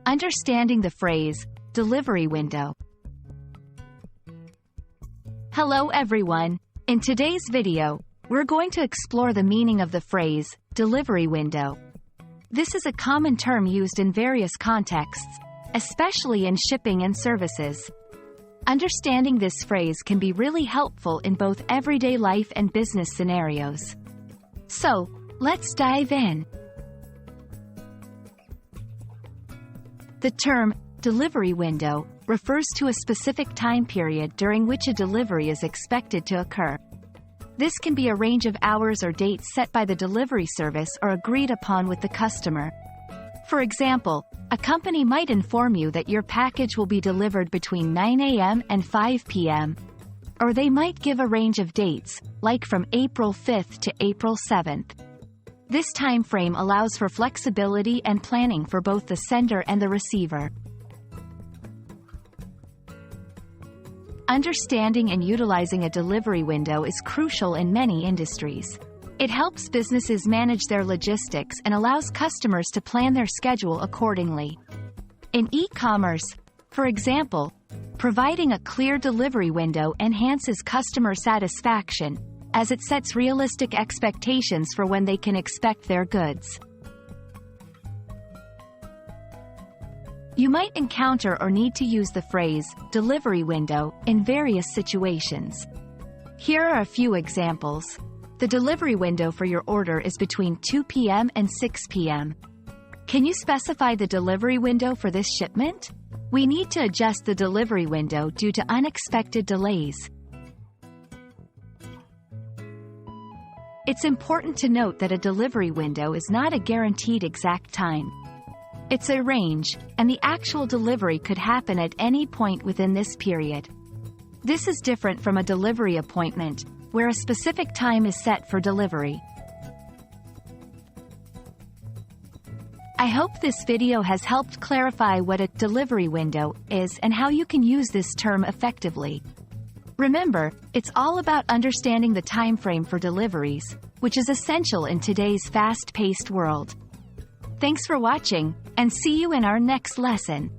Understanding the phrase, delivery window. Hello everyone. In today's video, we're going to explore the meaning of the phrase, delivery window. This is a common term used in various contexts, especially in shipping and services. Understanding this phrase can be really helpful in both everyday life and business scenarios. So, let's dive in. The term, delivery window, refers to a specific time period during which a delivery is expected to occur. This can be a range of hours or dates set by the delivery service or agreed upon with the customer. For example, a company might inform you that your package will be delivered between 9 a.m. and 5 p.m. Or they might give a range of dates, like from April 5th to April 7th. This time frame allows for flexibility and planning for both the sender and the receiver. Understanding and utilizing a delivery window is crucial in many industries. It helps businesses manage their logistics and allows customers to plan their schedule accordingly. In e-commerce, for example, providing a clear delivery window enhances customer satisfaction, as it sets realistic expectations for when they can expect their goods. You might encounter or need to use the phrase, delivery window, in various situations. Here are a few examples. The delivery window for your order is between 2 p.m. and 6 p.m. Can you specify the delivery window for this shipment? We need to adjust the delivery window due to unexpected delays. It's important to note that a delivery window is not a guaranteed exact time. It's a range, and the actual delivery could happen at any point within this period. This is different from a delivery appointment, where a specific time is set for delivery. I hope this video has helped clarify what a delivery window is and how you can use this term effectively. Remember, it's all about understanding the time frame for deliveries, which is essential in today's fast-paced world. Thanks for watching, and see you in our next lesson.